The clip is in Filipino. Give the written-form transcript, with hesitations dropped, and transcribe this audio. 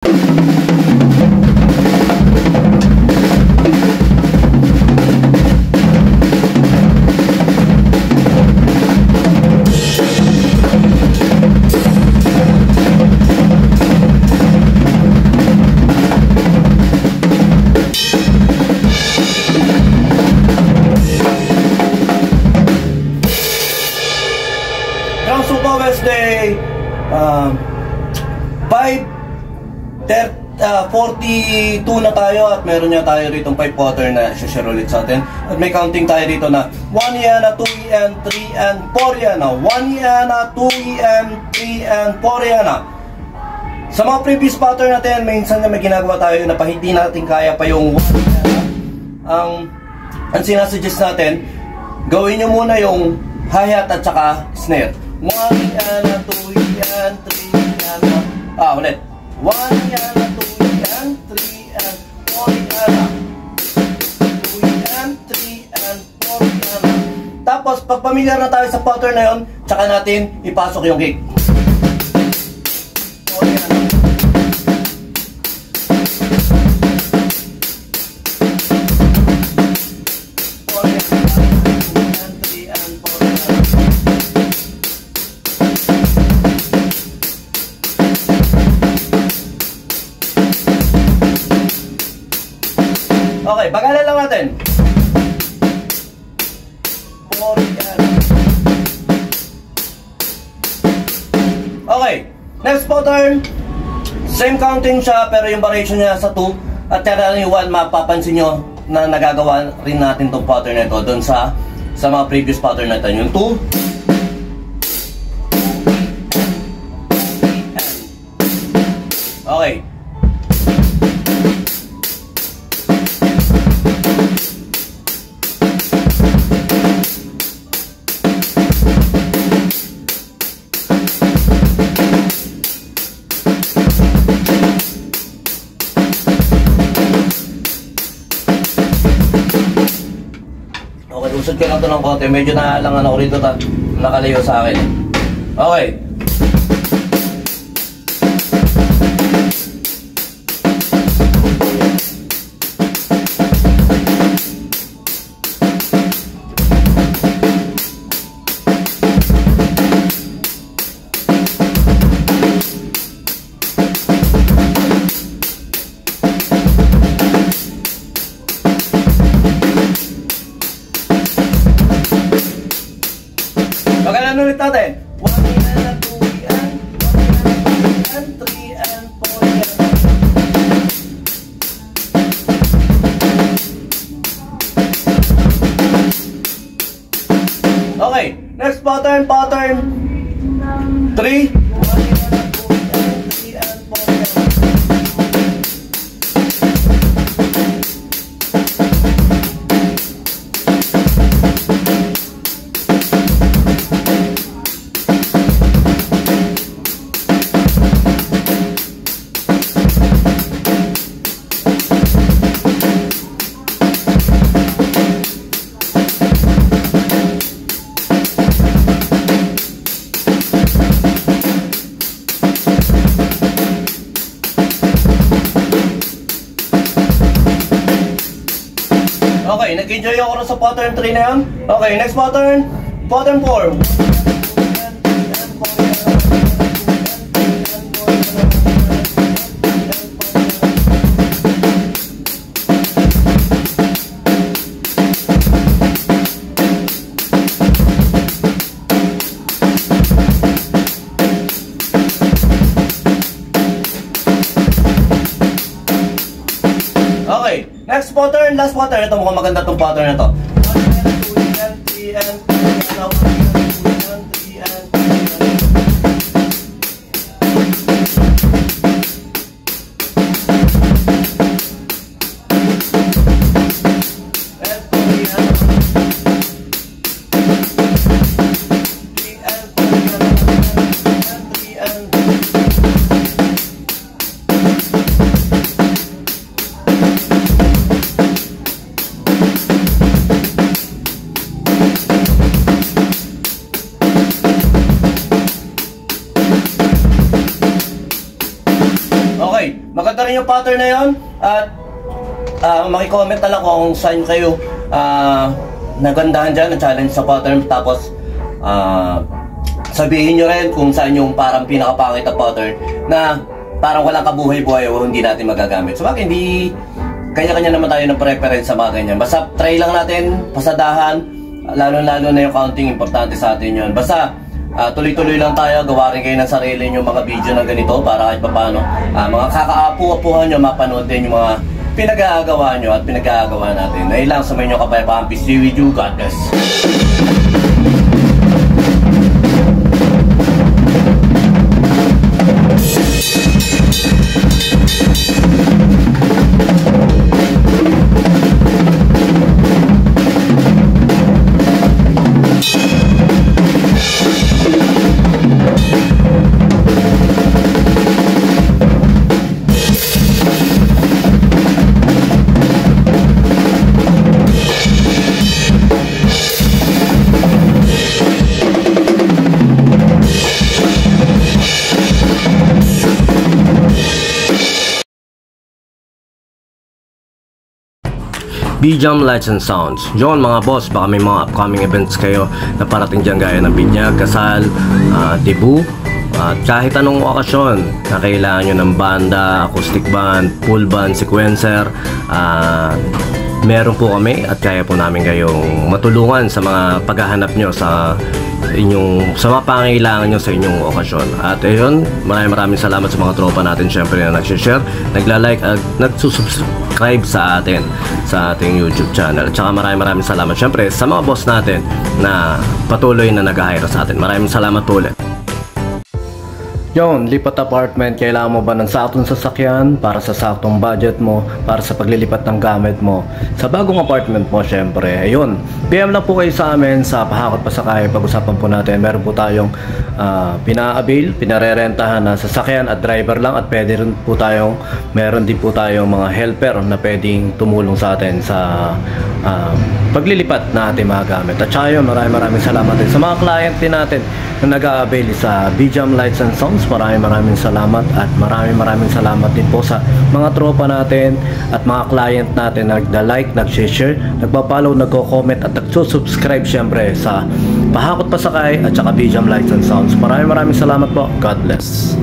Wednesday 5:42 na tayo at meron niya tayo rito 5 quarter na share ulit sa atin. At may counting tayo dito na 1 yana, 2 yan, 3 and 4 yana. 1 yana, 2 yan, 3 and 4 yana. Sa mga previous pattern natin, minsan na may ginagawa tayo na hindi natin kaya pa yung 1 yana. Ang sinasuggest natin, gawin nyo muna yung hi-hat at saka snare. 1 yana, 2 yan, 3 yana. Ulit. 1 yana, 2 yan, 3 and 4 yana. 2 yan, 3 and 4 yana. Tapos, pag pamilyar na tayo sa pattern na yun, tsaka natin ipasok yung kick. 4 yana. 4 yana. 2 yan, 3 and 4 yana. Okay, bagalan lang natin. 4 yan. Okay, next pattern. Same counting siya pero yung variation niya sa 2. At kaya yung 1, mapapansin nyo na nagagawa rin natin itong pattern na ito doon sa mga previous pattern natin. Yung 2. Okay. Okay, usod ko lang ito ng konti. Medyo naalangan ako rito nakalayo sa akin. Okay. Bagalan ulit natin. 1 yan, 2 yan, 1 yan, 3 and 4 yan. Okay, next pattern, pattern 3. 1 yan, 2 yan, 3 and 4 yan. Okay, nag-enjoy ako na sa pattern 3 na yan. Okay, next pattern, pattern 4. Okay, next pattern, last pattern. Ito mukhang maganda itong pattern na ito. 1 and 2 and 3 and 1 and 2 and 3 and maganda rin yung pattern na yun. At makicomment na lang kung saan kayo nagandahan dyan, na-challenge sa pattern. Tapos sabihin nyo rin kung saan yung parang pinakapangit na pattern na parang walang kabuhay-buhay o hindi natin magagamit. So bakit hindi kanya-kanya naman tayo ng preference sa mga ganyan. Basta try lang natin, pasadahan, lalo-lalo na yung counting, importante sa atin yun. Basta tuloy-tuloy lang tayo, gawa rin kayo ng sarili nyo mga video na ganito para kahit paano mga kakaapu-apuhan nyo, mapanood din yung mga pinag-aagawa nyo at pinag-aagawa natin. Ayun lang, sa mga kapayapaan. Peace be with you. God bless. B-Jam Lights and Sounds. Yun mga boss, baka may mga upcoming events kayo na parating dyan gaya ng binyag, kasal, debut, at kahit anong okasyon na kailangan nyo ng banda, acoustic band, full band, sequencer, meron po kami at kaya po namin kayong matulungan sa mga paghahanap nyo sa mga pangailangan nyo sa inyong okasyon. At ayun, maraming salamat sa mga tropa natin syempre na nagsishare, nagla-like at nagsusubscribe sa atin sa ating YouTube channel. At saka maraming salamat syempre sa mga boss natin na patuloy na nag-hire sa atin. Maraming salamat po ulit. Yon, lipat apartment, kailangan mo ba ng saktong sasakyan para sa saktong budget mo, para sa paglilipat ng gamit mo sa bagong apartment mo syempre. Ayun, PM lang po kayo sa amin sa Pahakot Pasakay. Pag-usapan po natin, meron po tayong pina-avail, pinarerentahan na sasakyan at driver lang, at meron din po tayong mga helper na pwedeng tumulong sa atin sa paglilipat na ating mga gamit. At saka yun, maraming salamat din sa mga client din natin na nag-a-avail sa B-Jam Lights and Sounds. Maraming salamat, at maraming salamat din po sa mga tropa natin at mga client natin na nagda-like, nag-share, nagpa-follow, nagko-comment at nagsusubscribe syempre sa Pahakot Pasakay at saka B-Jam Lights and Sounds. Maraming salamat po. God bless.